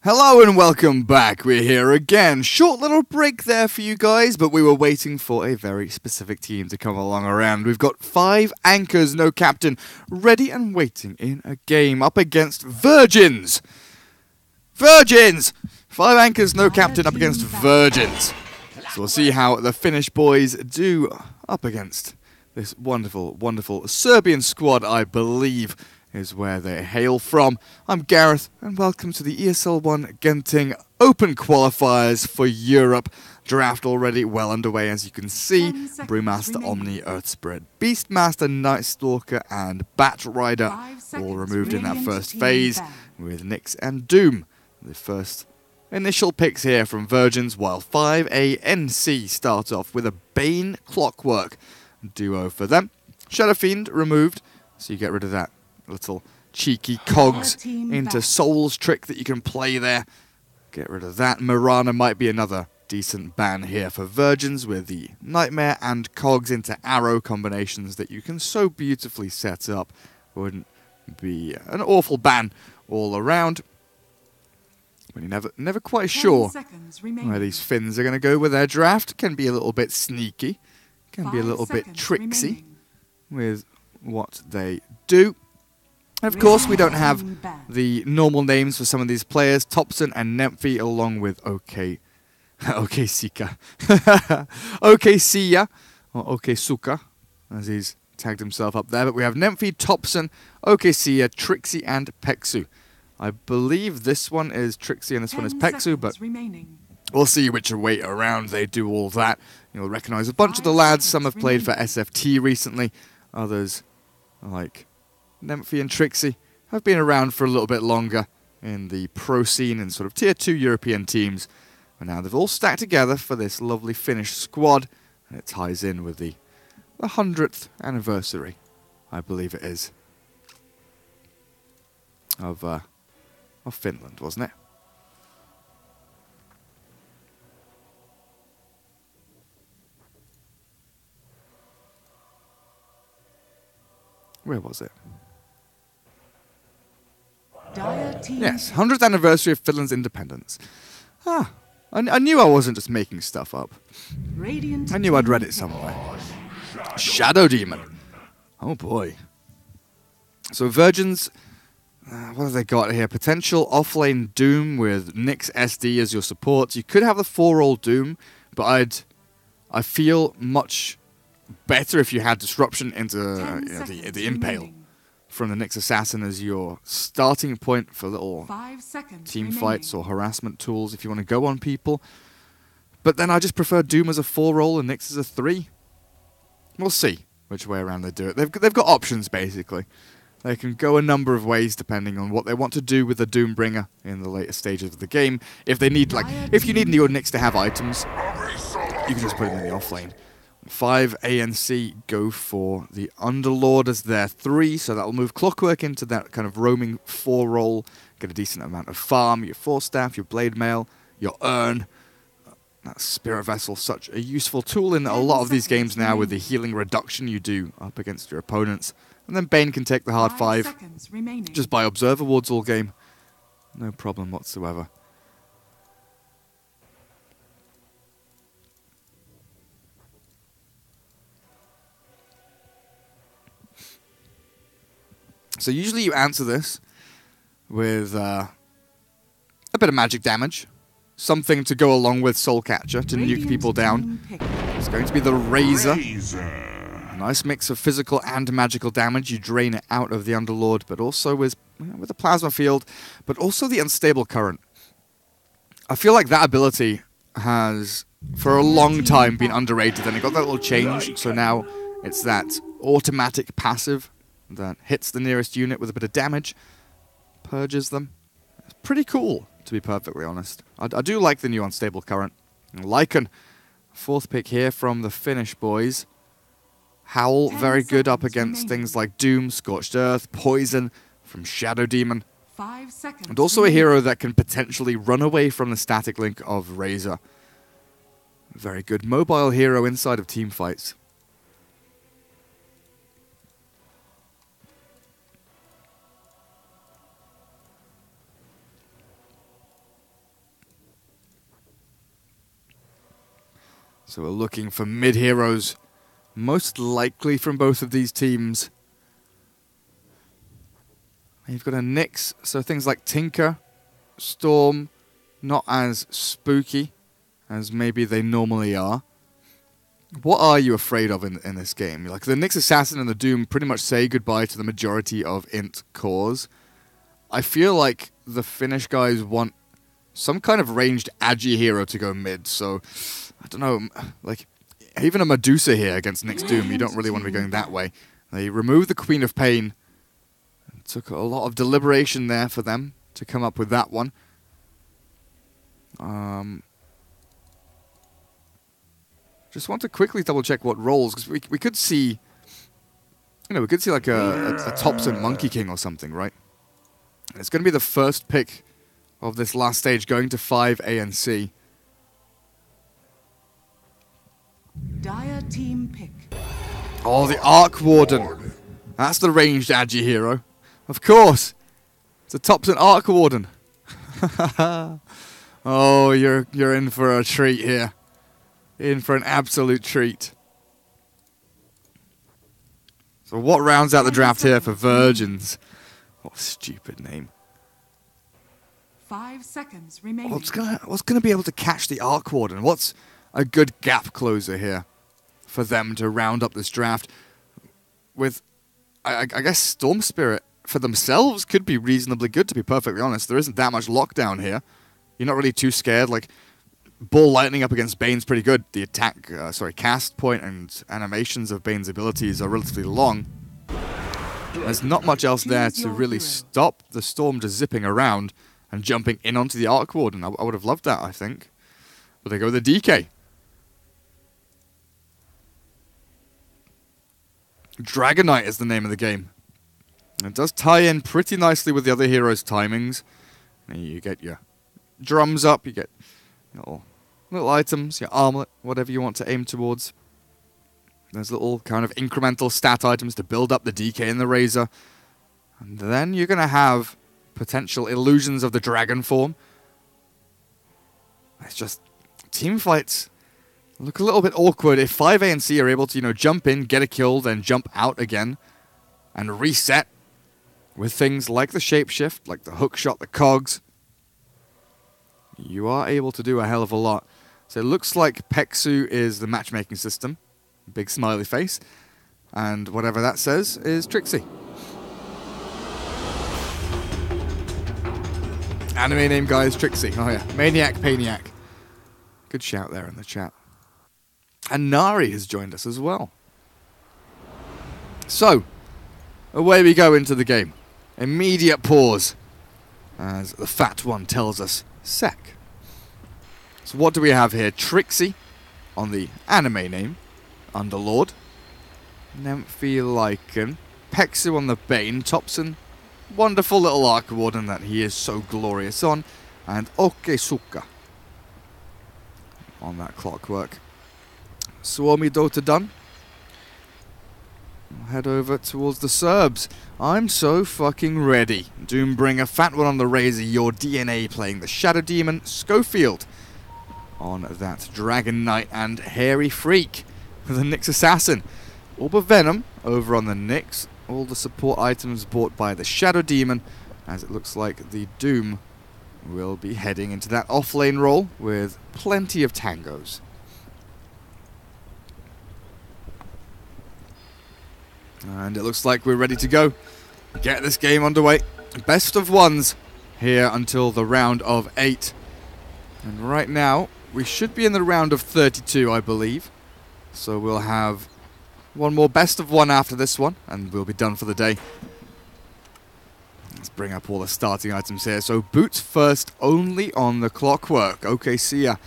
Hello and welcome back. We're here again. Short little break there for you guys, but we were waiting for a very specific team to come along around. We've got 5 anchors, no captain, ready and waiting in a game up against Virgins. Virgins! 5 anchors, no captain up against Virgins. So we'll see how the Finnish boys do up against this wonderful, wonderful Serbian squad, I believe, is where they hail from. I'm Gareth, and welcome to the ESL One Genting Open Qualifiers for Europe. Draft already well underway, as you can see. Brewmaster, Omni, Earthspirit, Beastmaster, Night Stalker, and Bat Rider all removed in that first phase, with Nyx and Doom the first initial picks here from Virgins, while 5ANC start off with a Bane Clockwork duo for them. Shadow Fiend removed, so you get rid of that little cheeky cogs into Souls trick that you can play there. Get rid of that. Mirana might be another decent ban here for Virgins, with the Nightmare and cogs into arrow combinations that you can so beautifully set up. Wouldn't be an awful ban all around. But you're never quite sure where these Finns are going to go with their draft. Can be a little bit sneaky. Can be a little bit tricksy with what they do. And of course, we don't have the normal names for some of these players. Thompson and Nemphy, along with Sika. Sia, or Suka, as he's tagged himself up there. But we have Nemphy, Thompson, Sia, Trixie, and Peksu. I believe this one is Trixie and this one is Peksu, but we'll see which way around they do all that. You'll recognise a bunch of the lads. Some have played for SFT recently. Others, like Nemphy and Trixie, have been around for a little bit longer in the pro scene and sort of tier 2 European teams. And now they've all stacked together for this lovely Finnish squad. And it ties in with the 100th anniversary, I believe it is, of Finland, wasn't it? Where was it? Yes, 100th anniversary of Finland's independence. I knew I wasn't just making stuff up. I knew I'd read it somewhere. Shadow Demon. Oh boy. So Virgins, what have they got here? Potential offlane Doom with Nyx SD as your support. You could have the 4-roll Doom, but I feel much better if you had Disruption into the Impale from the Nyx Assassin as your starting point for little team fights or harassment tools if you want to go on people. But then I just prefer Doom as a 4-roll and Nyx as a 3. We'll see which way around they do it. They've got options, basically. They can go a number of ways depending on what they want to do with the Doombringer in the later stages of the game. If they need, if you need your Nyx to have items, you can just put it in the offlane. 5 ANC go for the Underlord as their 3, so that will move Clockwork into that kind of roaming 4-roll, get a decent amount of farm, your Force Staff, your Blade Mail, your Urn. That Spirit Vessel, such a useful tool in a lot of these games now with the healing reduction you do up against your opponents. And then Bane can take the hard 5 just by Observer Wards all game. No problem whatsoever. So usually you answer this with a bit of magic damage. Something to go along with Soul Catcher to nuke people down. It's going to be the Razor. A nice mix of physical and magical damage. You drain it out of the Underlord, but also with the Plasma Field, but also the Unstable Current. I feel like that ability has, for a long time, been underrated, and it got that little change, so now it's that automatic passive that hits the nearest unit with a bit of damage, purges them. It's pretty cool, to be perfectly honest. I do like the new Unstable Current. Lycan, 4th pick here from the Finnish boys. Howl, very good up against things like Doom, Scorched Earth, Poison from Shadow Demon. 5 seconds. And also a hero that can potentially run away from the static link of Razor. Very good mobile hero inside of team fights. So we're looking for mid-heroes, most likely from both of these teams. You've got a Nyx, so things like Tinker, Storm, not as spooky as maybe they normally are. What are you afraid of in this game? Like the Nyx Assassin and the Doom pretty much say goodbye to the majority of int cores. I feel like the Finnish guys want some kind of ranged agi hero to go mid, so I don't know, like even a Medusa here against Nyx Doom, you don't really want to be going that way. They removed the Queen of Pain. It took a lot of deliberation there for them to come up with that one. Just want to quickly double check what roles, because we could see, you know, we could see like a Thompson Monkey King or something, right? And it's going to be the first pick of this last stage, going to 5 A and C. Dire team pick. Oh, the Arc Warden. That's the ranged agi hero. Of course. It's a Thompson Arc Warden. Oh, you're in for a treat here. In for an absolute treat. So what rounds out the draft here for Virgins? What a stupid name. 5 seconds remaining. What's gonna be able to catch the Arc Warden? What's a good gap closer here for them to round up this draft? With, I guess Storm Spirit for themselves could be reasonably good, to be perfectly honest. There isn't that much lockdown here. You're not really too scared. Like, Ball Lightning up against Bane's pretty good. The cast point and animations of Bane's abilities are relatively long. There's not much else there to really stop the Storm just zipping around and jumping in onto the Arc Warden. I would have loved that, I think. But they go with the DK. Dragon Knight is the name of the game. And it does tie in pretty nicely with the other heroes' timings. And you get your drums up, you get little items, your armlet, whatever you want to aim towards. There's little kind of incremental stat items to build up the DK and the Razor. And then you're going to have potential illusions of the dragon form. It's just, team fights look a little bit awkward. If 5A and C are able to, you know, jump in, get a kill, then jump out again, and reset with things like the shapeshift, like the hookshot, the cogs, you are able to do a hell of a lot. So it looks like Peksu is the matchmaking system. Big smiley face. And whatever that says is Trixie. Anime name guy is Trixie. Oh yeah. Maniac, Paniac. Good shout there in the chat. And Nari has joined us as well. So, away we go into the game. Immediate pause. As the fat one tells us, sec. So what do we have here? Trixie on the anime name. Underlord. Nymphy-Lycan. Peksu on the Bane. Thompson. Wonderful little Arc Warden that he is so glorious on. And Okesuka on that Clockwork. Suomi Dota done. We'll head over towards the Serbs. I'm so fucking ready. Doombringer, fat one on the Razor, your DNA playing the Shadow Demon, Schofield on that Dragon Knight, and Hairy Freak with the Nyx Assassin. Orb of Venom over on the Nyx. All the support items bought by the Shadow Demon, as it looks like the Doom will be heading into that off-lane role with plenty of tangos. And it looks like we're ready to go. Get this game underway. Best of ones here until the round of 8. And right now, we should be in the round of 32, I believe. So we'll have one more best of one after this one, and we'll be done for the day. Let's bring up all the starting items here. So boots first, only on the Clockwork. Okay, Sia,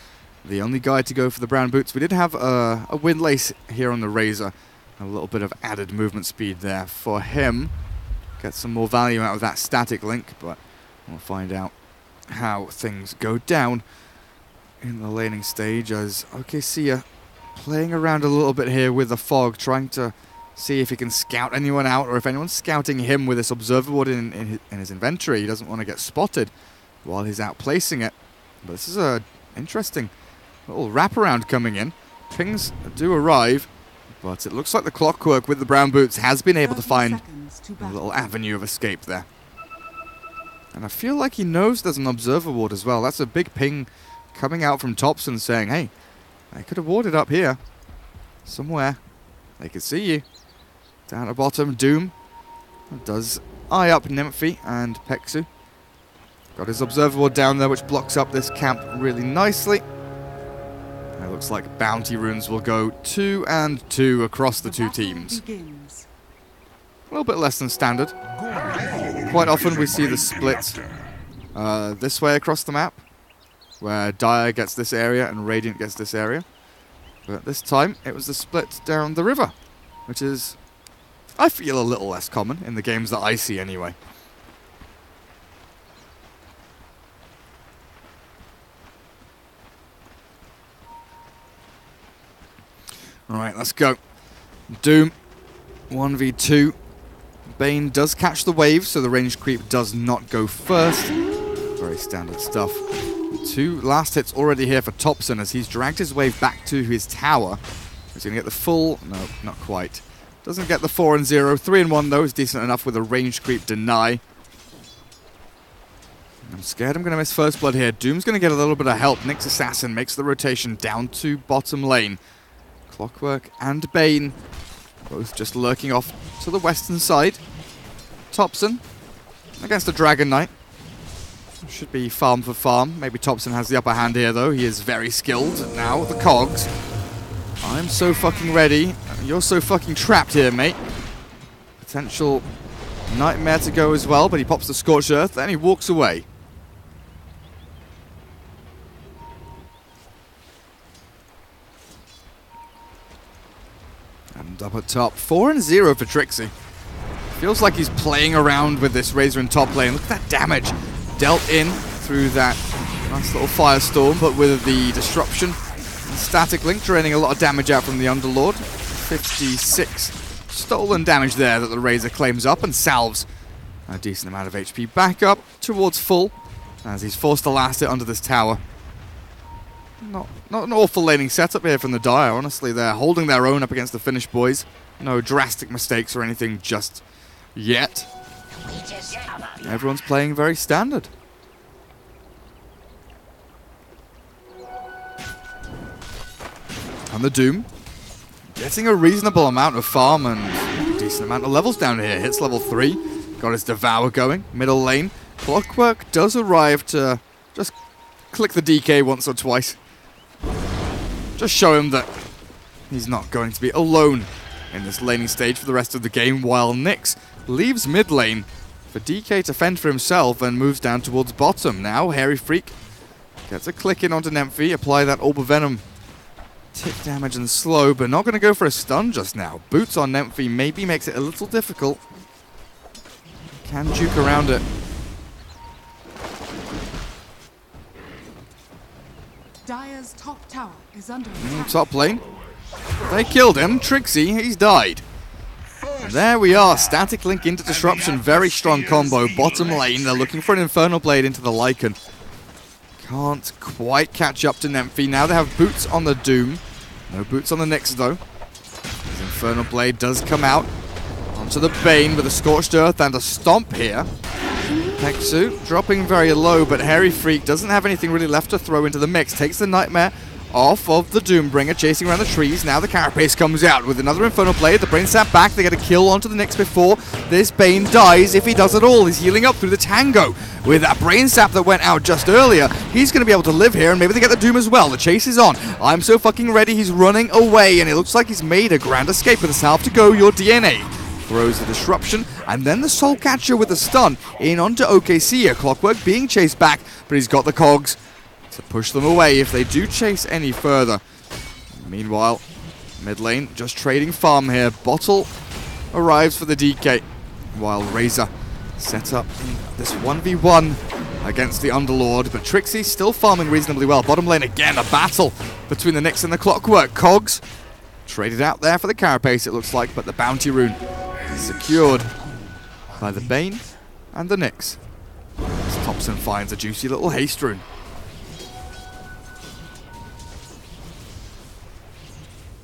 the only guy to go for the brown boots. We did have a windlace here on the Razor. A little bit of added movement speed there for him. Get some more value out of that static link, but we'll find out how things go down in the laning stage as Sia playing around a little bit here with the fog, trying to see if he can scout anyone out, or if anyone's scouting him with this observer board in his inventory. He doesn't want to get spotted while he's out placing it. But this is a interesting little wraparound coming in. Pings do arrive, but it looks like the Clockwork with the brown boots has been able to 30 find seconds to a battle. little avenue of escape there. And I feel like he knows there's an observer ward as well. That's a big ping coming out from Thompson saying, hey, I could have warded up here. Somewhere. They can see you. Down at bottom, Doom does eye up Nymphy and Peksu. Got his observer ward down there, which blocks up this camp really nicely. It looks like bounty runes will go 2 and 2 across the two battle teams. begins. A little bit less than standard. Quite often we see the split this way across the map, where Dire gets this area and Radiant gets this area. But this time it was the split down the river, which is, I feel, a little less common in the games that I see anyway. Alright, let's go. Doom, 1v2. Bane does catch the wave, so the range creep does not go first. Very standard stuff. 2 last hits already here for Thompson as he's dragged his wave back to his tower. He's going to get the full... No, not quite. Doesn't get the 4 and 0. 3 and 1 though is decent enough with a range creep deny. I'm scared I'm going to miss first blood here. Doom's going to get a little bit of help. Nyx Assassin makes the rotation down to bottom lane. Clockwork and Bane both just lurking off to the western side. Thompson against a Dragon Knight. Should be farm for farm. Maybe Thompson has the upper hand here though. He is very skilled. Now the cogs. I'm so fucking ready. You're so fucking trapped here, mate. Potential nightmare to go as well, but he pops the Scorched Earth, then he walks away. And up at top, 4 and 0 for Trixie. Feels like he's playing around with this Razor in top lane. Look at that damage dealt in through that nice little firestorm, but with the disruption and static link draining a lot of damage out from the Underlord. 56 stolen damage there that the Razor claims up and salves a decent amount of HP back up towards full as he's forced to last it under this tower. Not an awful laning setup here from the Dire. Honestly, they're holding their own up against the Finnish boys. No drastic mistakes or anything just yet. Everyone's playing very standard. And the Doom getting a reasonable amount of farm and a decent amount of levels down here. Hits level 3. Got his Devour going. Middle lane. Clockwork does arrive to just click the DK once or twice. Just show him that he's not going to be alone in this laning stage for the rest of the game, while Nyx leaves mid lane for DK to fend for himself and moves down towards bottom. Now, Hairy Freak gets a click in onto Nymphy, apply that Orb of Venom. Tick damage and slow, but not going to go for a stun just now. Boots on Nymphy maybe makes it a little difficult. Can juke around it. Dire's top tower is under attack. Top lane. They killed him. Trixie, he's died. And there we are. Static link into disruption. Very strong combo. Bottom lane. They're looking for an Infernal Blade into the Lycan. Can't quite catch up to Nymphy. Now they have boots on the Doom. No boots on the Nyx though. His Infernal Blade does come out. Onto the Bane with a Scorched Earth and a Stomp here. Peksu dropping very low, but Hairy Freak doesn't have anything really left to throw into the mix. Takes the Nightmare off of the Doombringer, chasing around the trees. Now the Carapace comes out with another Infernal Blade. The Brain Sap back. They get a kill onto the Nyx before this Bane dies, if he does at all. He's healing up through the Tango. With that Brain Sap that went out just earlier, he's going to be able to live here, and maybe they get the Doom as well. The chase is on. I'm so fucking ready. He's running away, and it looks like he's made a grand escape with himself to go your DNA. Throws the disruption, and then the Soul Catcher with the stun in onto OKC. A Clockwork being chased back, but he's got the cogs to push them away if they do chase any further. Meanwhile, mid lane just trading farm here. Bottle arrives for the DK, while Razor set up this 1v1 against the Underlord, but Trixie still farming reasonably well. Bottom lane again, a battle between the Nyx and the Clockwork. Cogs traded out there for the Carapace, it looks like, but the Bounty Rune secured by the Bane and the Nyx. As Thompson finds a juicy little haste rune.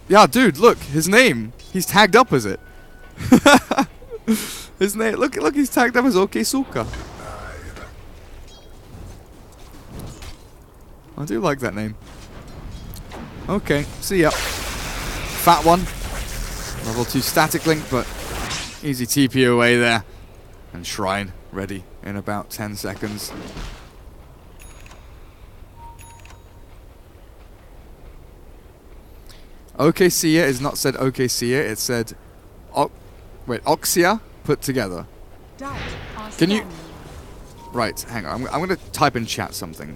Yeah, dude, look, his name. He's tagged up as it. His name, look, he's tagged up as Okesuka. I do like that name. Okay, see ya. Fat one. Level 2 static link, but easy TP away there. And Shrine ready in about 10 seconds. Okesia is not said Okesia, it said Oxia put together. Can you... Right, hang on. I'm going to type in chat something.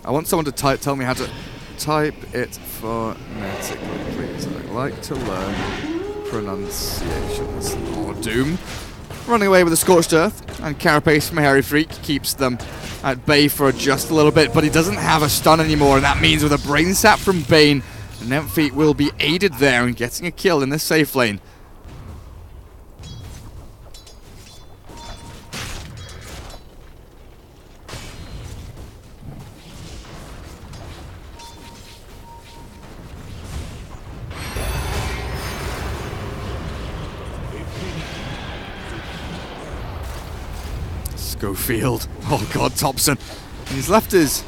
I want someone to tell me how to type it phonetically, please. I like to learn pronunciations. Oh, Doom. Running away with a Scorched Earth, and Carapace from Hairy Freak keeps them at bay for just a little bit, but he doesn't have a stun anymore, and that means with a Brain Sap from Bane, Nymphy will be aided there in getting a kill in this safe lane. Schofield. Oh god, Thompson. He's left his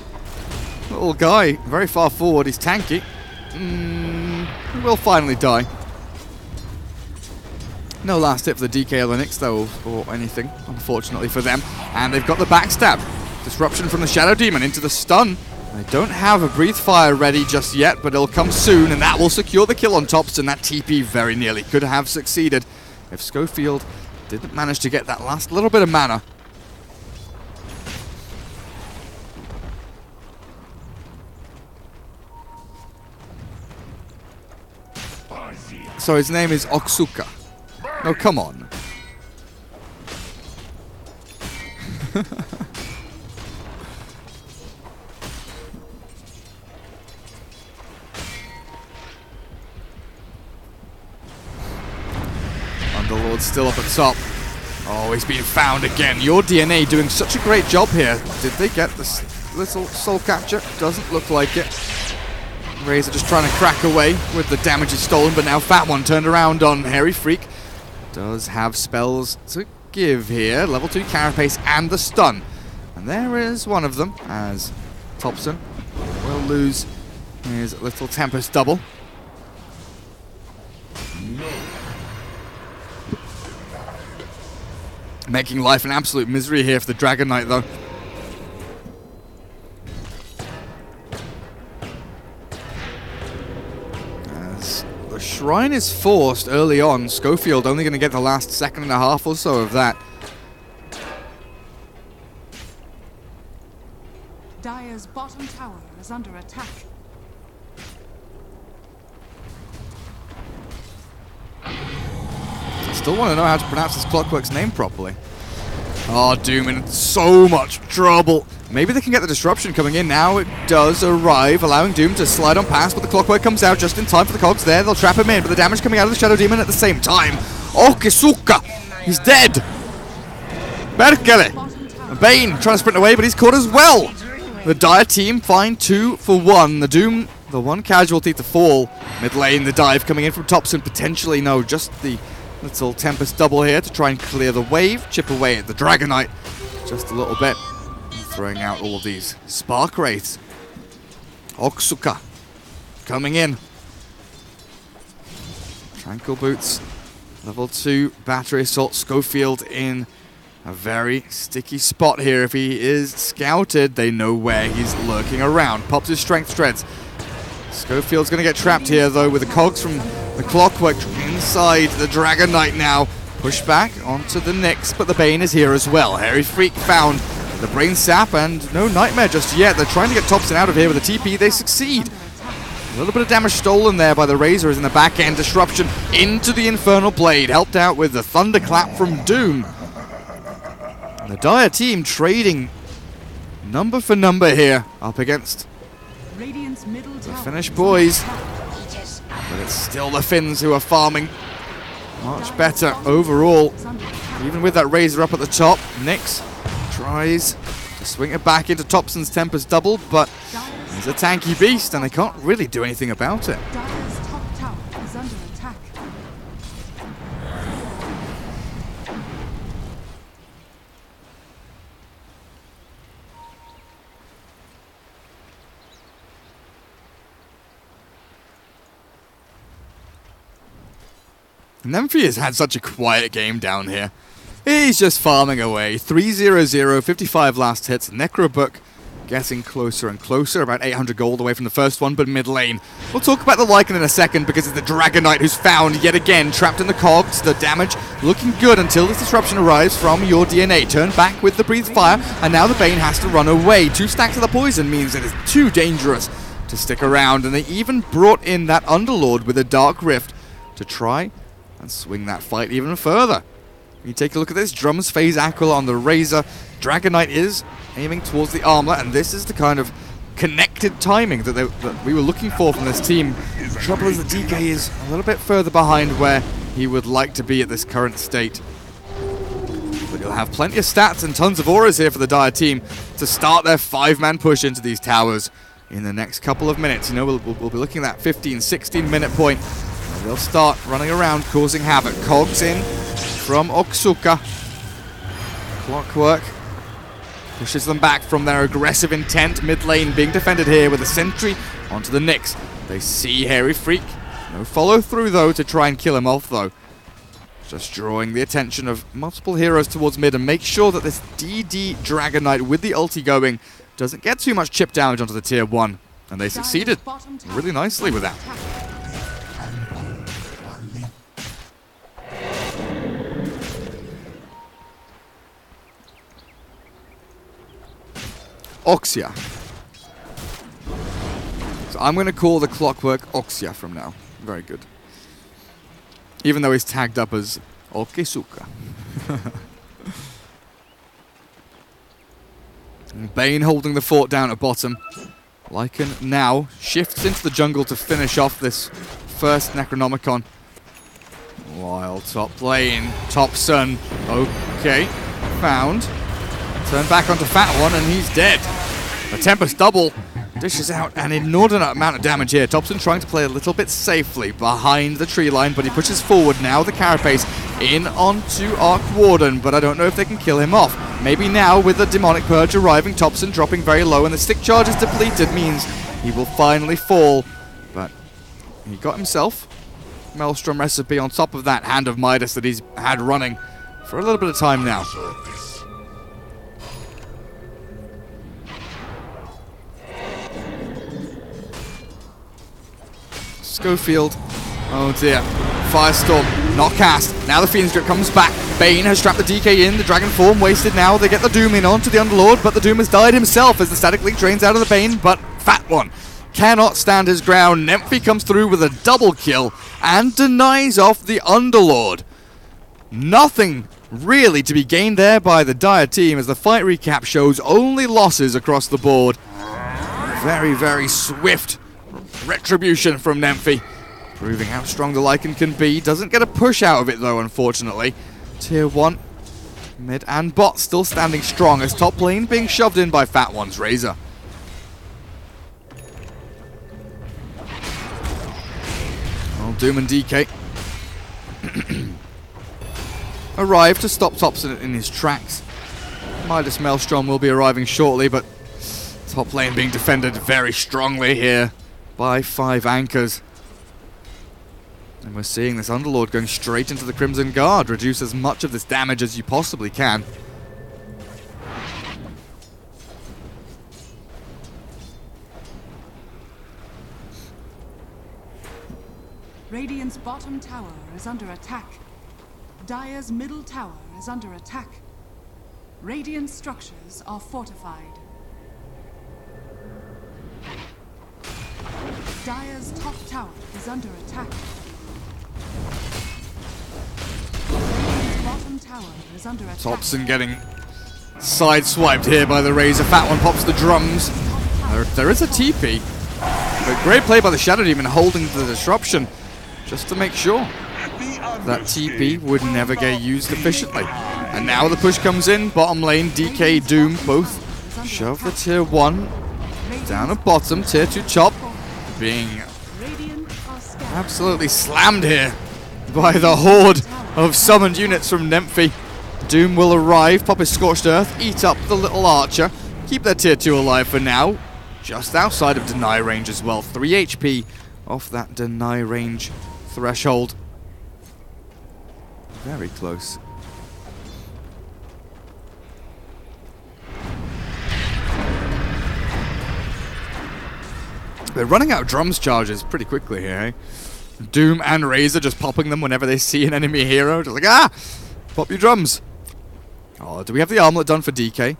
little guy very far forward. He's tanky. He will finally die. No last hit for the DK Linux though, or anything, unfortunately for them. And they've got the backstab. Disruption from the Shadow Demon into the stun. They don't have a Breathe Fire ready just yet, but it'll come soon, and that will secure the kill on Thompson. That TP very nearly could have succeeded if Schofield didn't manage to get that last little bit of mana. So his name is Oksuka. Oh, come on. Underlord's still up at top. Oh, he's been found again. Your DNA doing such a great job here. Did they get this little soul capture? Doesn't look like it. Razor just trying to crack away with the damage is stolen, but now Fat One turned around on Hairy Freak. Does have spells to give here. Level 2 Carapace and the stun. And there is one of them, as Thompson will lose his little Tempest double. Making life an absolute misery here for the Dragon Knight, though. As the Shrine is forced early on, Schofield only going to get the last second and a half or so of that. Dire's bottom tower is under attack. I still want to know how to pronounce this Clockwork's name properly. Oh, Doom in so much trouble. Maybe they can get the disruption coming in now. It does arrive, allowing Doom to slide on past, but the Clockwork comes out just in time for the cogs there. They'll trap him in, but the damage coming out of the Shadow Demon at the same time. Oh, Kisuka! He's dead! Berkele! Bane trying to sprint away, but he's caught as well! The Dire team find 2 for 1. The Doom, the one casualty to fall. Mid lane, the dive coming in from Thompson. Potentially, no, just the little Tempest double here to try and clear the wave. Chip away at the Dragon Knight just a little bit. Throwing out all of these Spark Wraiths. Oksuka coming in. Tranquil Boots. Level 2 Battery Assault. Schofield in a very sticky spot here. If he is scouted, they know where he's lurking around. Pops his Strength Treads. Schofield's going to get trapped here, though, with the cogs from the Clockwork inside the Dragon Knight now. Push back onto the Nyx, but the Bane is here as well. Hairy Freak found the Brain Sap, and no Nightmare just yet. They're trying to get Thompson out of here with a TP. They succeed. A little bit of damage stolen there by the Razors in the back end. Disruption into the Infernal Blade. Helped out with the Thunderclap from Doom. And the Dire team trading number for number here up against the Finnish boys. But it's still the Finns who are farming much better overall. Even with that Razor up at the top, Nyx tries to swing it back into Thompson's Tempest double, but he's a tanky beast and they can't really do anything about it. Dire's top Nemphy has had such a quiet game down here. He's just farming away. 3-0-0, 55 last hits. Necrobook getting closer and closer, about 800 gold away from the first one, but mid lane. We'll talk about the Lycan in a second because it's the Dragon Knight who's found yet again, trapped in the cogs. The damage looking good until this disruption arrives from your DNA. Turn back with the Breathe Fire, and now the Bane has to run away. 2 stacks of the poison means it is too dangerous to stick around, and they even brought in that Underlord with a Dark Rift to try and swing that fight even further. You take a look at this, Drums phase Aquila on the Razor. Dragon Knight is aiming towards the armor, and this is the kind of connected timing that we were looking for from this team. The trouble is the DK is a little bit further behind where he would like to be at this current state. But he'll have plenty of stats and tons of auras here for the Dire team to start their 5-man push into these towers in the next couple of minutes. You know, we'll be looking at that 15, 16-minute point. And they'll start running around, causing havoc. Cogs in from Oksuka. Clockwork pushes them back from their aggressive intent. Mid lane being defended here with a sentry onto the Nyx. They see Hairy Freak. No follow through though to try and kill him off though. Just drawing the attention of multiple heroes towards mid, and make sure that this DD Dragon Knight with the ulti going doesn't get too much chip damage onto the tier 1. And they succeeded really nicely with that. Oxia. So I'm going to call the Clockwork Oxia from now. Very good. Even though he's tagged up as Okesuka. Bane holding the fort down at bottom. Lycan now shifts into the jungle to finish off this first Necronomicon. While top lane, Topson, okay, found. Turn back onto Fat One, and he's dead. The Tempest double dishes out an inordinate amount of damage here. Topson trying to play a little bit safely behind the tree line, but he pushes forward now. The Carapace in onto Arc Warden, but I don't know if they can kill him off. Maybe now with the Demonic Purge arriving, Topson dropping very low, and the stick charge is depleted, means he will finally fall. But he got himself Maelstrom Recipe on top of that Hand of Midas that he's had running for a little bit of time now. Schofield, oh dear, Firestorm, not cast, now the Phoenix Grip comes back, Bane has strapped the DK in, the Dragon Form wasted now, they get the Doom in onto the Underlord, but the Doom has died himself as the Static Link drains out of the Bane, but Fat One cannot stand his ground. Nemphy comes through with a double kill and denies off the Underlord. Nothing really to be gained there by the Dire team, as the fight recap shows only losses across the board. Very, very swift retribution from Nemphy, proving how strong the Lycan can be. Doesn't get a push out of it though, unfortunately. Tier 1, mid and bot still standing strong, as top lane being shoved in by Fat One's Razor. Well, Doom and DK arrive to stop Topson in his tracks. Midas Maelstrom will be arriving shortly, but top lane being defended very strongly here by 5 anchors. And we're seeing this Underlord going straight into the Crimson Guard. Reduce as much of this damage as you possibly can. Radiant's bottom tower is under attack. Dire's middle tower is under attack. Radiant structures are fortified. Dire's top tower is under attack. Radiant's bottom tower is under attack. Topson getting sideswiped here by the Razor. Fat One pops the drums. There is a TP. But great play by the Shadow Demon holding the disruption just to make sure that TP would never get used efficiently. And now the push comes in. Bottom lane, DK, Doom both shove the tier 1 down at bottom. Tier 2 Chop being absolutely slammed here by the horde of summoned units from Nemphy. Doom will arrive, pop his Scorched Earth, eat up the little archer, keep their tier 2 alive for now, just outside of deny range as well. 3 HP off that deny range threshold. Very close. They're running out of drums charges pretty quickly here, eh? Doom and Razor just popping them whenever they see an enemy hero. Just like, ah! Pop your drums. Oh, do we have the armlet done for DK?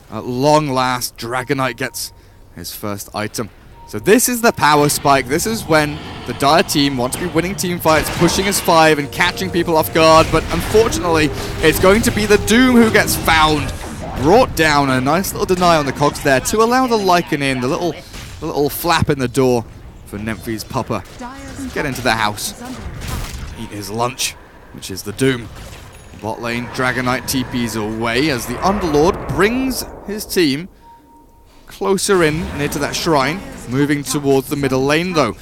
At long last, Dragonite gets his first item. So this is the power spike. This is when the Dire team want to be winning team fights, pushing as 5 and catching people off guard. But unfortunately, it's going to be the Doom who gets found. Brought down. A nice little deny on the cogs there to allow the Lycan in. The little flap in the door for Nemphi's Pupper. Get into the house. Eat his lunch, which is the Doom. Bot lane, Dragonite TPs away as the Underlord brings his team closer in, near to that shrine. Moving towards the middle lane though.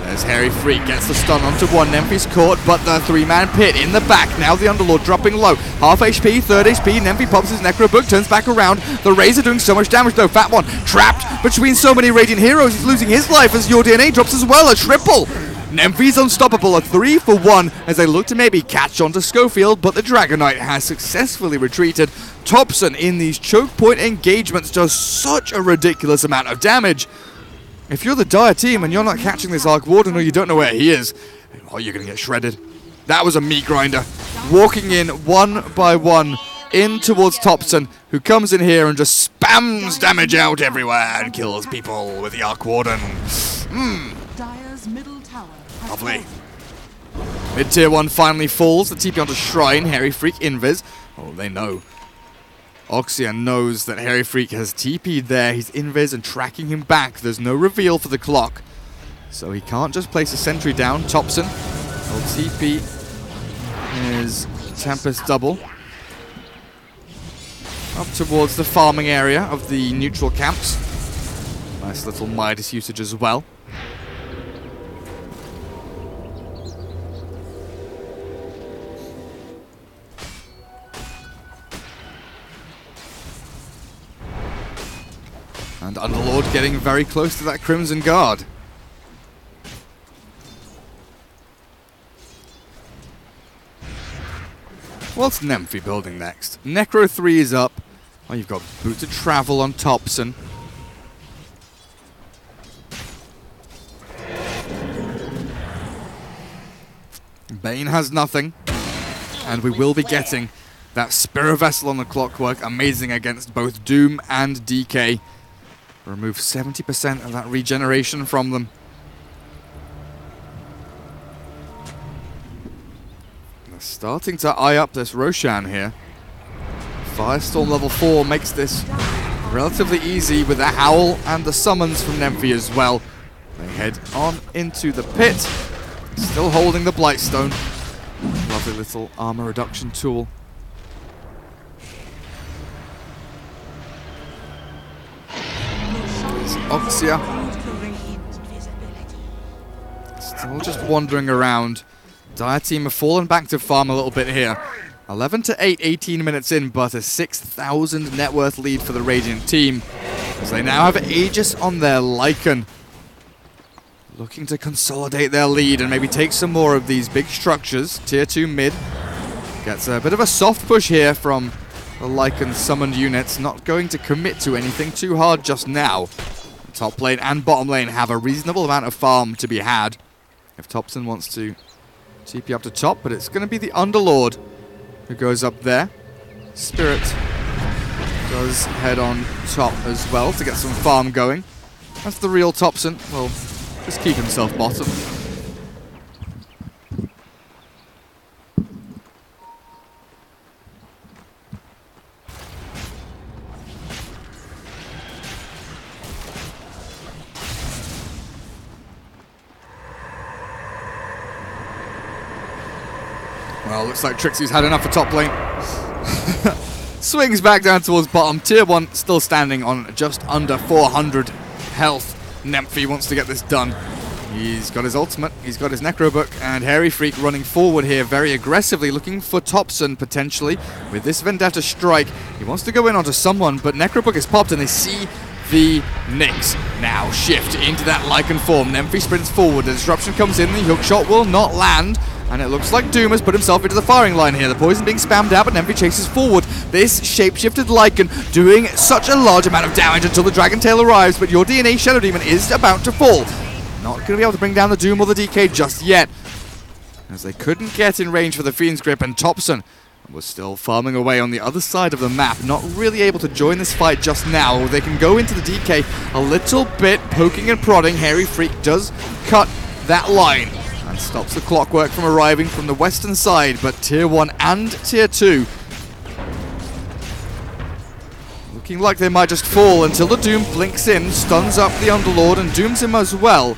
There's Hairy Freak, gets the stun onto one. Nemphi's caught, but the 3-man pit in the back. Now the Underlord dropping low. Half HP, third HP. Nemphi pops his Necro Book, turns back around. The Razor doing so much damage though. Fat One trapped between so many Radiant heroes. He's losing his life as your DNA drops as well. A triple. Nemphi's unstoppable, a 3-for-1 as they look to maybe catch on to Schofield, but the Dragonite has successfully retreated. Thompson in these choke point engagements does such a ridiculous amount of damage. If you're the Dire team and you're not catching this Arc Warden or you don't know where he is, oh, you're going to get shredded. That was a meat grinder. Walking in one by one in towards Thompson, who comes in here and just spams damage out everywhere and kills people with the Arc Warden. Lovely. Mid-tier 1 finally falls. The TP onto Shrine. Hairy Freak invis. Oh, they know. Oxia knows that Hairy Freak has TP'd there. He's invis and tracking him back. There's no reveal for the clock. So he can't just place a sentry down. Thompson. Old TP is Tempest double. Up towards the farming area of the neutral camps. Nice little Midas usage as well. And Underlord getting very close to that Crimson Guard. What's Nemphi building next? Necro 3 is up. Oh, you've got Boot to Travel on Thompson. Bane has nothing. And we will be getting that Spirit Vessel on the Clockwork. Amazing against both Doom and DK. Remove 70% of that regeneration from them. They're starting to eye up this Roshan here. Firestorm level 4 makes this relatively easy with the Howl and the summons from Nemphi as well. They head on into the pit. Still holding the Blightstone. Lovely little armor reduction tool. Oxia. Still just wandering around. Dire team have fallen back to farm a little bit here. 11 to 8, 18 minutes in, but a 6,000 net worth lead for the Radiant team. As they now have Aegis on their Lycan. Looking to consolidate their lead and maybe take some more of these big structures. Tier 2 mid. Gets a bit of a soft push here from the Lycan summoned units. Not going to commit to anything too hard just now. Top lane and bottom lane have a reasonable amount of farm to be had if Thompson wants to TP up to top, but it's going to be the Underlord who goes up there. Spirit does head on top as well to get some farm going. That's the real Thompson. Well, just keep himself bottom. Well, looks like Trixie's had enough for top lane. Swings back down towards bottom. Tier 1 still standing on just under 400 health. Nemphi wants to get this done. He's got his ultimate, he's got his Necro Book, and Hairy Freak running forward here very aggressively, looking for Thompson potentially with this Vendetta strike. He wants to go in onto someone, but Necro Book is popped and they see the Knicks now shift into that Lycan form. Nemphy sprints forward, the disruption comes in, the hook shot will not land, and it looks like Doom has put himself into the firing line here. The poison being spammed out, but Nemphy chases forward. This shape-shifted Lycan doing such a large amount of damage until the Dragon Tail arrives, but your DNA Shadow Demon is about to fall. Not going to be able to bring down the Doom or the DK just yet, as they couldn't get in range for the Fiend's Grip, and Thompson was still farming away on the other side of the map, not really able to join this fight just now. They can go into the DK a little bit, poking and prodding. Hairy Freak does cut that line and stops the Clockwork from arriving from the western side, but Tier 1 and Tier 2 looking like they might just fall until the Doom blinks in, stuns up the Underlord and dooms him as well.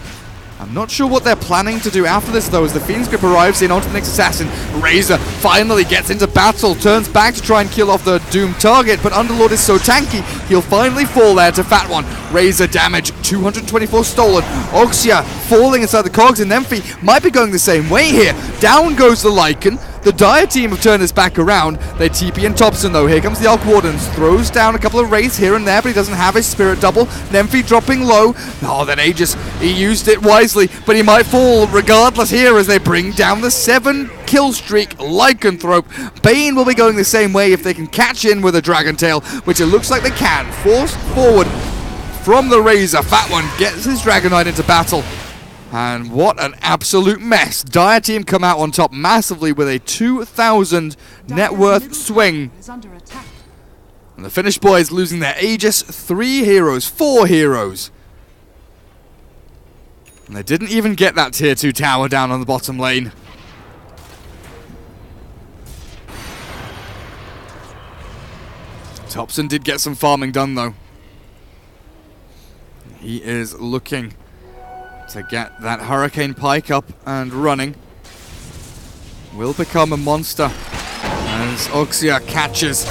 I'm not sure what they're planning to do after this, though, as the Fiend's Grip arrives in onto the next assassin. Razor finally gets into battle, turns back to try and kill off the Doom target, but Underlord is so tanky, he'll finally fall there to Fat One. Razor damage, 224 stolen. Oxia falling inside the cogs, and Nemphy might be going the same way here. Down goes the Lycan. The Dire team have turned this back around. They TP and Thompson, though. Here comes the Arc Wardens. Throws down a couple of Wraiths here and there, but he doesn't have his Spirit Double. Nemphy dropping low. Oh, then Aegis, he used it wisely, but he might fall regardless here as they bring down the 7-kill streak Lycanthrope. Bane will be going the same way if they can catch in with a Dragon Tail, which it looks like they can. Forced forward from the Razor. Fat One gets his Dragonite into battle. And what an absolute mess. Dire team come out on top massively with a 2,000 net worth swing. And the Finnish boys losing their Aegis, 3 heroes, 4 heroes. And they didn't even get that Tier 2 tower down on the bottom lane. Thompson did get some farming done, though. He is looking to get that Hurricane Pike up and running. Will become a monster as Oxia catches.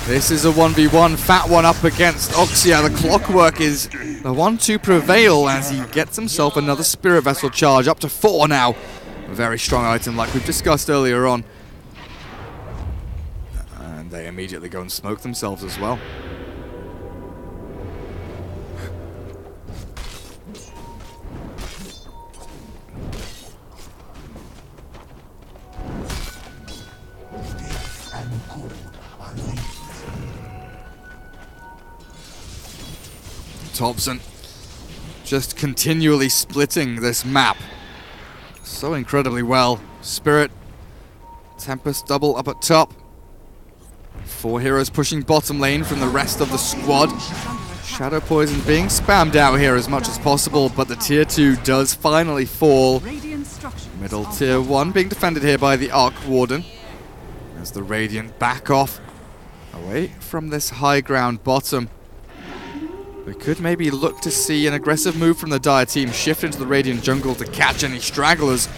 This is a 1v1. Fat One up against Oxia. The Clockwork is the one to prevail as he gets himself another Spirit Vessel charge, up to 4 now. A very strong item like we've discussed earlier on. And they immediately go and smoke themselves as well. Thompson just continually splitting this map so incredibly well. Spirit, Tempest double up at top. 4 heroes pushing bottom lane from the rest of the squad. Shadow Poison being spammed out here as much as possible, but the Tier 2 does finally fall. Middle Tier 1 being defended here by the Arc Warden as the Radiant back off away from this high ground bottom. We could maybe look to see an aggressive move from the Dire team, shift into the Radiant jungle to catch any stragglers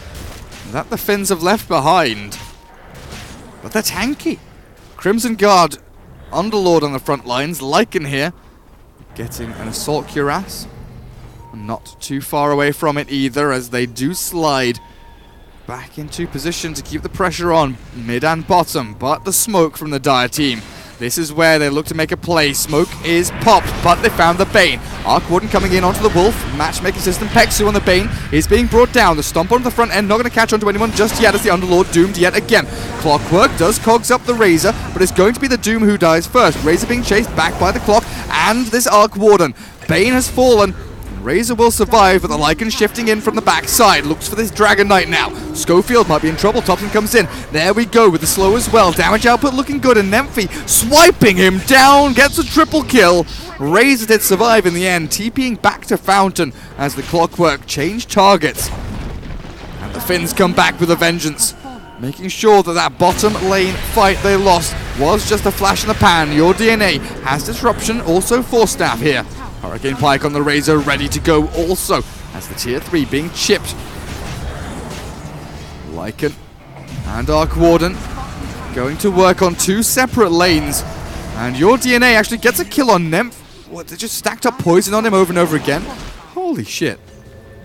that the Finns have left behind. But they're tanky. Crimson Guard, Underlord on the front lines, Lycan here, getting an Assault Cuirass. Not too far away from it either, as they do slide back into position to keep the pressure on mid and bottom. But the smoke from the Dire team, this is where they look to make a play. Smoke is popped, but they found the Bane. Arc Warden coming in onto the Wolf. Matchmaking system. Pexu on the Bane is being brought down. The Stomp on the front end, not going to catch onto anyone just yet as the Underlord doomed yet again. Clockwork does cogs up the Razor, but it's going to be the Doom who dies first. Razor being chased back by the Clock and this Arc Warden. Bane has fallen. Razor will survive, but the Lycan shifting in from the backside. Looks for this Dragon Knight now. Schofield might be in trouble. Thompson comes in. There we go with the slow as well. Damage output looking good, and Nemphy swiping him down. Gets a triple kill. Razor did survive in the end, TPing back to Fountain as the Clockwork changed targets. And the Finns come back with a vengeance, making sure that that bottom lane fight they lost was just a flash in the pan. Your DNA has disruption, also Force Staff here. Hurricane Pike on the Razor, ready to go also, as the Tier 3 being chipped. Lycan and Arc Warden going to work on 2 separate lanes. And Your DNA actually gets a kill on Nymph. What, they just stacked up poison on him over and over again? Holy shit.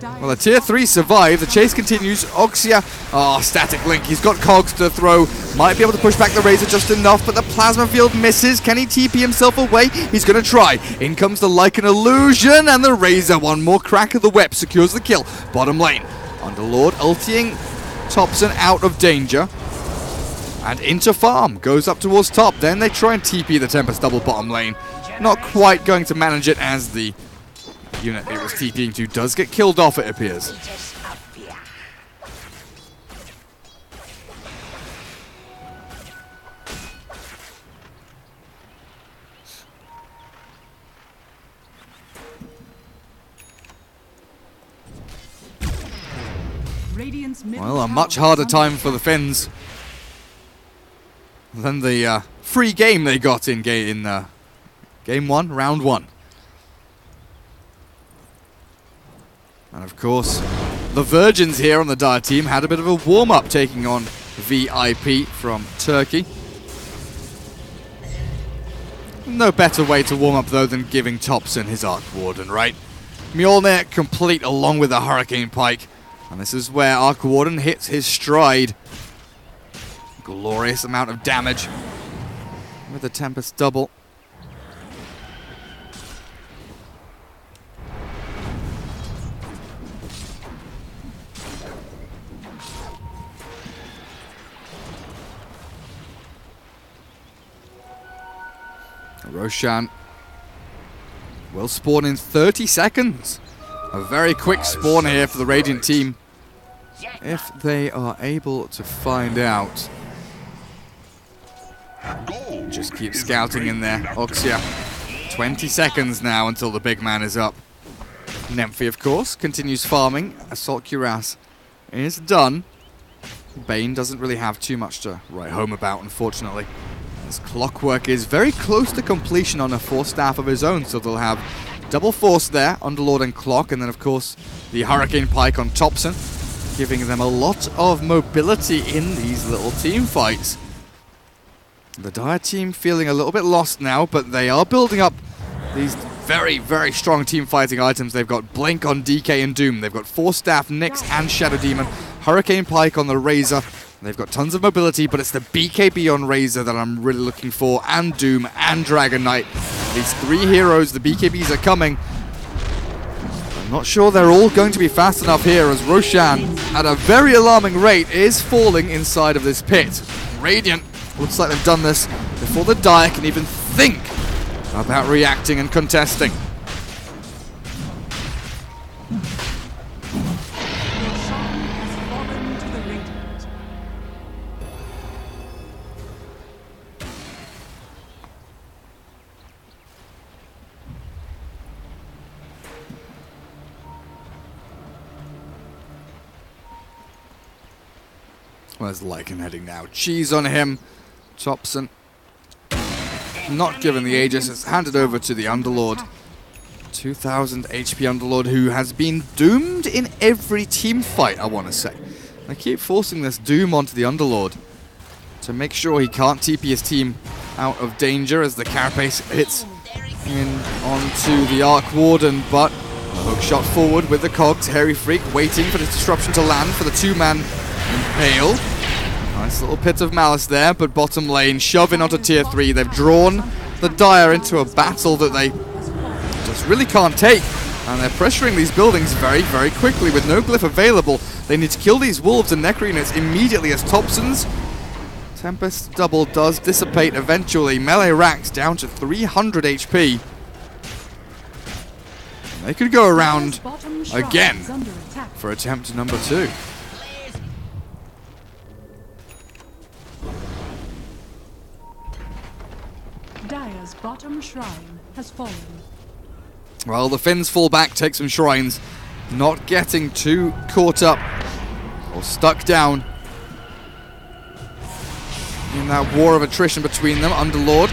Well, the tier 3 survive. The chase continues. Oxia. Oh, static link. He's got cogs to throw. Might be able to push back the Razor just enough, but the plasma field misses. Can he TP himself away? He's going to try. In comes the Lycan illusion, and the Razor, one more crack of the whip, secures the kill. Bottom lane. Underlord ulting Thompson out of danger. And into farm. Goes up towards top. Then they try and TP the Tempest double bottom lane. Not quite going to manage it as the unit it was TPing to does get killed off, it appears. Well, a much harder time for the Finns than the free game they got in game 1, round 1. And of course, the Virgins here on the Dire team had a bit of a warm-up taking on VIP from Turkey. No better way to warm up though than giving Thompson his Arc Warden, right? Mjolnir complete along with the Hurricane Pike. And this is where Arc Warden hits his stride. Glorious amount of damage with the Tempest double. Roshan will spawn in 30 seconds. A very quick spawn here for the Radiant team. If they are able to find out. Just keep scouting in there. Oxia. 20 seconds now until the big man is up. Nemphy, of course, continues farming. Assault Cuirass is done. Bane doesn't really have too much to write home about, unfortunately. As Clockwork is very close to completion on a Force Staff of his own, so they'll have double Force there, Underlord and Clock, and then of course the Hurricane Pike on Thompson, giving them a lot of mobility in these little team fights. The Dire team feeling a little bit lost now, but they are building up these very, very strong team fighting items. They've got Blink on DK and Doom, they've got Force Staff, Nyx and Shadow Demon, Hurricane Pike on the Razor. They've got tons of mobility, but it's the BKB on Razor that I'm really looking for, and Doom and Dragon Knight. These three heroes, the BKBs are coming. I'm not sure they're all going to be fast enough here, as Roshan, at a very alarming rate, is falling inside of this pit. Radiant looks like they've done this before the Dire can even think about reacting and contesting. Where's Lycan heading now? Cheese on him. Thompson not given the Aegis. It's handed over to the Underlord. 2000 HP Underlord, who has been doomed in every team fight, I want to say. They keep forcing this doom onto the Underlord to make sure he can't TP his team out of danger as the Carapace hits in onto the Arc Warden, but a hook shot forward with the cogs. Hairy Freak waiting for the disruption to land for the two-man Impale. Nice little pit of malice there, but bottom lane shoving onto tier 3. They've drawn the Dire into a battle that they just really can't take, and they're pressuring these buildings very, very quickly with no glyph available. They need to kill these wolves and necro units immediately, as Thompson's Tempest double does dissipate eventually. Melee racks down to 300 HP. They could go around again for attempt number 2. Dire's bottom shrine has fallen. Well, the Finns fall back, take some shrines, not getting too caught up or stuck down in that war of attrition between them. Underlord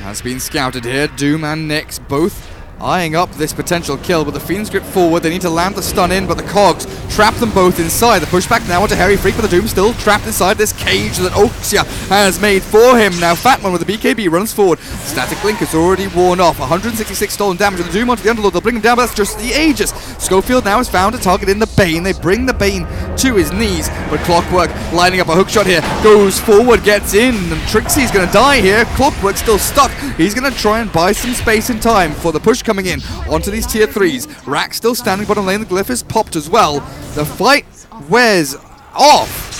has been scouted here. Doom and Nyx both eyeing up this potential kill, but the Fiends grip forward. They need to land the stun in, but the Cogs trap them both inside. The pushback now onto Harry Freak, but the Doom still trapped inside this cage that Oxia has made for him. Now Fatman with the BKB runs forward. Static Link is already worn off. 166 stolen damage with the Doom onto the Underlord. They'll bring him down, but that's just the Aegis. Schofield now has found a target in the Bane. They bring the Bane to his knees, but Clockwork lining up a hookshot here. Goes forward, gets in, and Trixie's going to die here. Clockwork's still stuck. He's going to try and buy some space and time for the push coming in onto these tier 3s. Rack still standing bottom lane. The Glyph is popped as well. The fight wears off.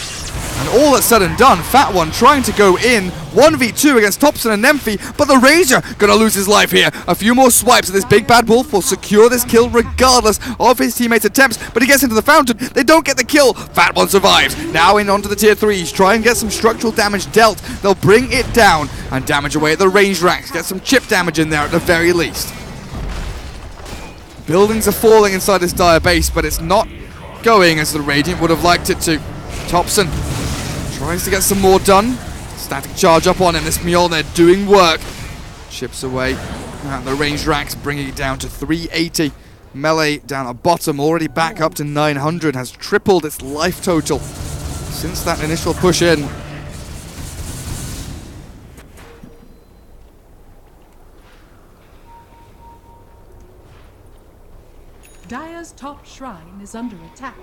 And all that's said and done, Fat One trying to go in 1v2 against Thompson and Nemphy, but the Razor gonna lose his life here. A few more swipes of this big bad wolf will secure this kill regardless of his teammates' attempts, but he gets into the fountain. They don't get the kill. Fat One survives. Now in onto the tier 3s, try and get some structural damage dealt. They'll bring it down and damage away at the range racks. Get some chip damage in there at the very least. Buildings are falling inside this dire base, but it's not going as the Radiant would have liked it to. Thompson tries to get some more done. Static charge up on him. This Mjolnir doing work. Chips away at the ranged racks, bringing it down to 380. Melee down at bottom, already back up to 900. Has tripled its life total since that initial push in. Dire's top shrine is under attack.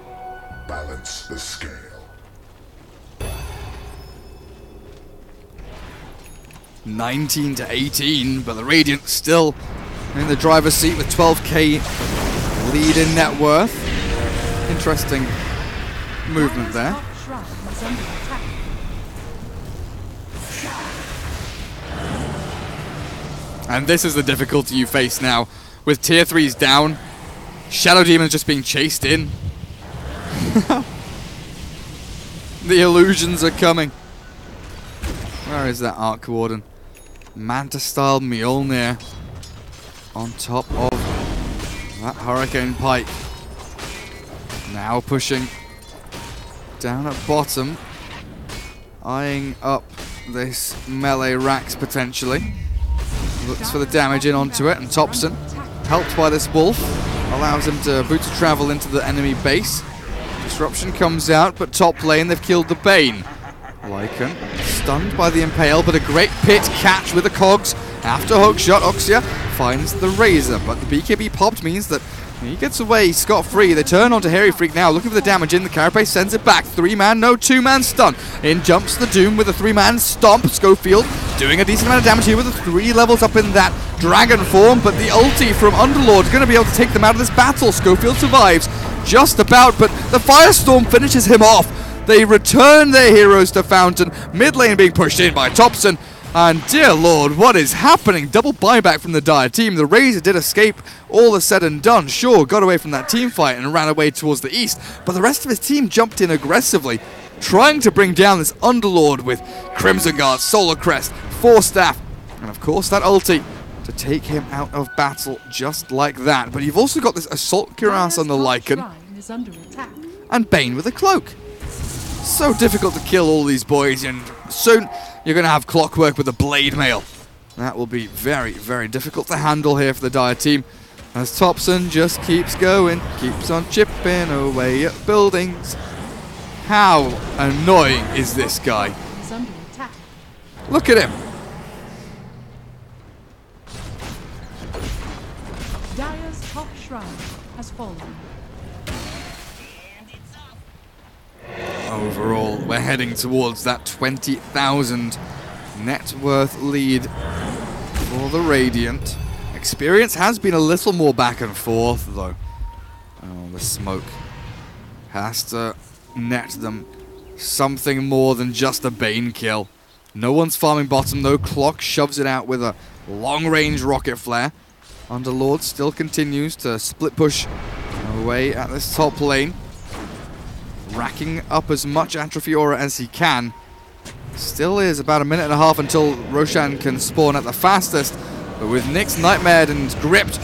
Balance the scale. 19 to 18, but the Radiant still in the driver's seat with 12k lead in net worth. Interesting movement there. Top shrine is under attack. And this is the difficulty you face now. With tier 3s down, Shadow Demons just being chased in. The illusions are coming. Where is that Arc Warden? Manta style Mjolnir on top of that Hurricane Pike. Now pushing down at bottom, eyeing up this melee racks potentially. Looks for the damage in onto it, and Thompson, helped by this wolf, allows him to boots travel into the enemy base. Disruption comes out, but top lane they've killed the Bane. Lycan stunned by the Impale, but a great pit catch with the Cogs. After hookshot, Oxia finds the Razor, but the BKB popped means that he gets away scot-free. They turn onto Harry Freak now, looking for the damage in. The Carapace sends it back. 3-man, no 2-man stun. In jumps the Doom with a 3-man stomp. Schofield doing a decent amount of damage here with the 3 levels up in that dragon form, but the ulti from Underlord is going to be able to take them out of this battle. Schofield survives just about, but the Firestorm finishes him off. They return their heroes to Fountain. Mid lane being pushed in by Thompson. And dear lord, what is happening? Double buyback from the Dire team. The Razor did escape, all is said and done. Sure, got away from that team fight and ran away towards the east, but the rest of his team jumped in aggressively, trying to bring down this Underlord with Crimson Guard, Solar Crest, 4 staff, and of course that ulti to take him out of battle just like that. But you've also got this Assault Cuirass on the Lycan, and Bane with a cloak. So difficult to kill all these boys, and soon you're going to have Clockwork with a blade mail. That will be very, very difficult to handle here for the Dire team, as Thompson just keeps going, keeps on chipping away at buildings. How annoying is this guy? Look at him. Dire's top shrine has fallen. Overall, we're heading towards that 20,000 net worth lead for the Radiant. Experience has been a little more back and forth, though. Oh, the smoke has to net them something more than just a Bane kill. No one's farming bottom, though. Clock shoves it out with a long-range rocket flare. Underlord still continues to split push away at this top lane, racking up as much Atrophy Aura as he can. Still is about a minute and a half until Roshan can spawn at the fastest. But with Nyx nightmared and gripped,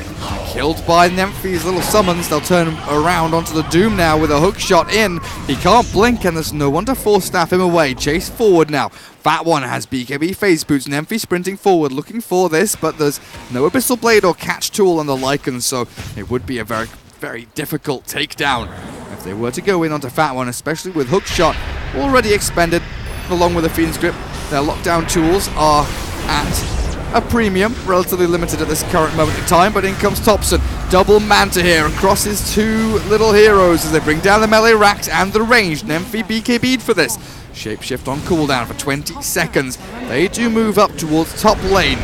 killed by Nemphi's little summons, they'll turn around onto the Doom now with a hook shot in. He can't blink, and there's no one to force staff him away. Chase forward now. Fat One has BKB phase boots. Nymphi sprinting forward, looking for this, but there's no Abyssal Blade or Catch Tool on the Lycan, so it would be a very, very difficult takedown if they were to go in onto Fat One, especially with hook shot already expended, along with the Fiend's Grip. Their lockdown tools are at a premium, relatively limited at this current moment in time, but in comes Thompson. Double Manta here across his two little heroes as they bring down the melee racks and the range. Nymphi BKB'd for this. Shapeshift on cooldown for 20 seconds. They do move up towards top lane.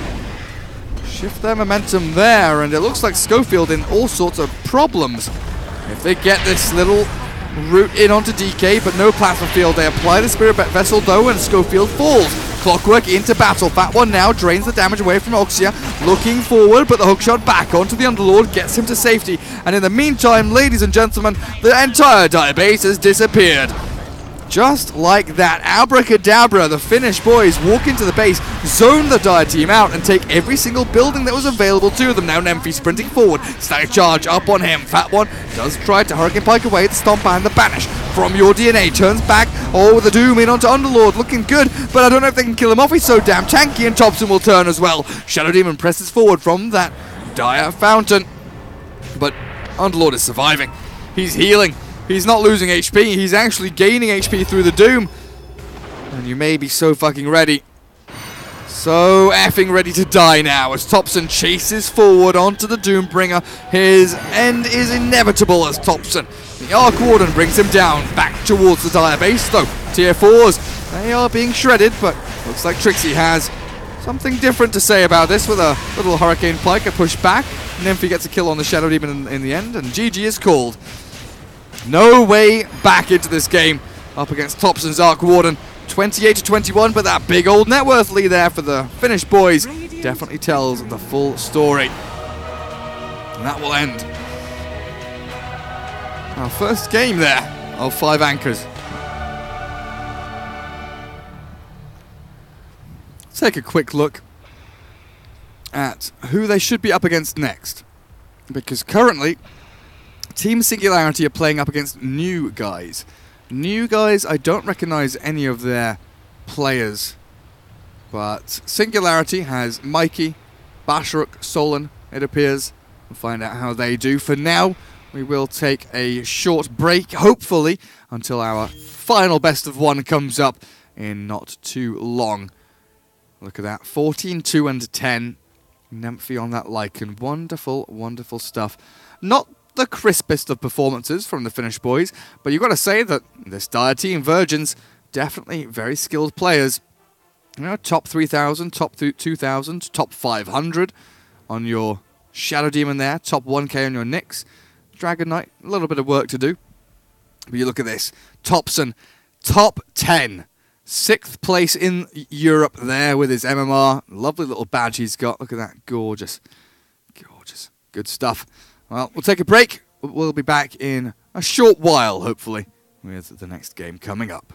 Shift their momentum there, and it looks like Schofield in all sorts of problems. If they get this little route in onto DK, but no plasma field, they apply the Spirit Vessel though, and Schofield falls. Clockwork into battle. Fat One now drains the damage away from Oxia, looking forward, but the hookshot back onto the Underlord gets him to safety. And in the meantime, ladies and gentlemen, the entire Dire base has disappeared. Just like that, abracadabra, the Finnish boys walk into the base, zone the Dire team out, and take every single building that was available to them. Now Nymphi sprinting forward, static charge up on him. Fat One does try to Hurricane Pike away, the stomp behind the banish. From Your DNA, turns back, with the Doom in onto Underlord, looking good, but I don't know if they can kill him off, he's so damn tanky, and Thompson will turn as well. Shadow Demon presses forward from that Dire fountain, but Underlord is surviving. He's healing. He's not losing HP, he's actually gaining HP through the Doom. And you may be so fucking ready. So effing ready to die now as Thompson chases forward onto the Doombringer. His end is inevitable as Thompson, the Arc Warden, brings him down back towards the Dire base though. Tier 4s, they are being shredded, but looks like Trixie has something different to say about this with a little Hurricane Pike, a push back. Nymphi gets a kill on the Shadow Demon in the end, and GG is called. No way back into this game up against Thompson's Arc Warden. 28-21, but that big old net worth lead there for the Finnish boys definitely tells the full story. And that will end our first game there of 5 anchors. Let's take a quick look at who they should be up against next. Because currently, Team Singularity are playing up against new guys. New guys, I don't recognize any of their players. But Singularity has Mikey, Basharuk, Solon, it appears. We'll find out how they do. For now, we will take a short break, hopefully, until our final best of 1 comes up in not too long. Look at that, 14-2 and 10. Nymphi on that Lycan. Wonderful, wonderful stuff. Not the crispest of performances from the Finnish boys, but you've got to say that this Dire team, Virgins, definitely very skilled players. You know, top 3,000, top 2,000, top 500 on your Shadow Demon there, top 1k on your Nyx. Dragon Knight, a little bit of work to do. But you look at this, Thompson, top 10. 6th place in Europe there with his MMR. Lovely little badge he's got. Look at that, gorgeous. Gorgeous. Good stuff. Well, we'll take a break. We'll be back in a short while, hopefully, with the next game coming up.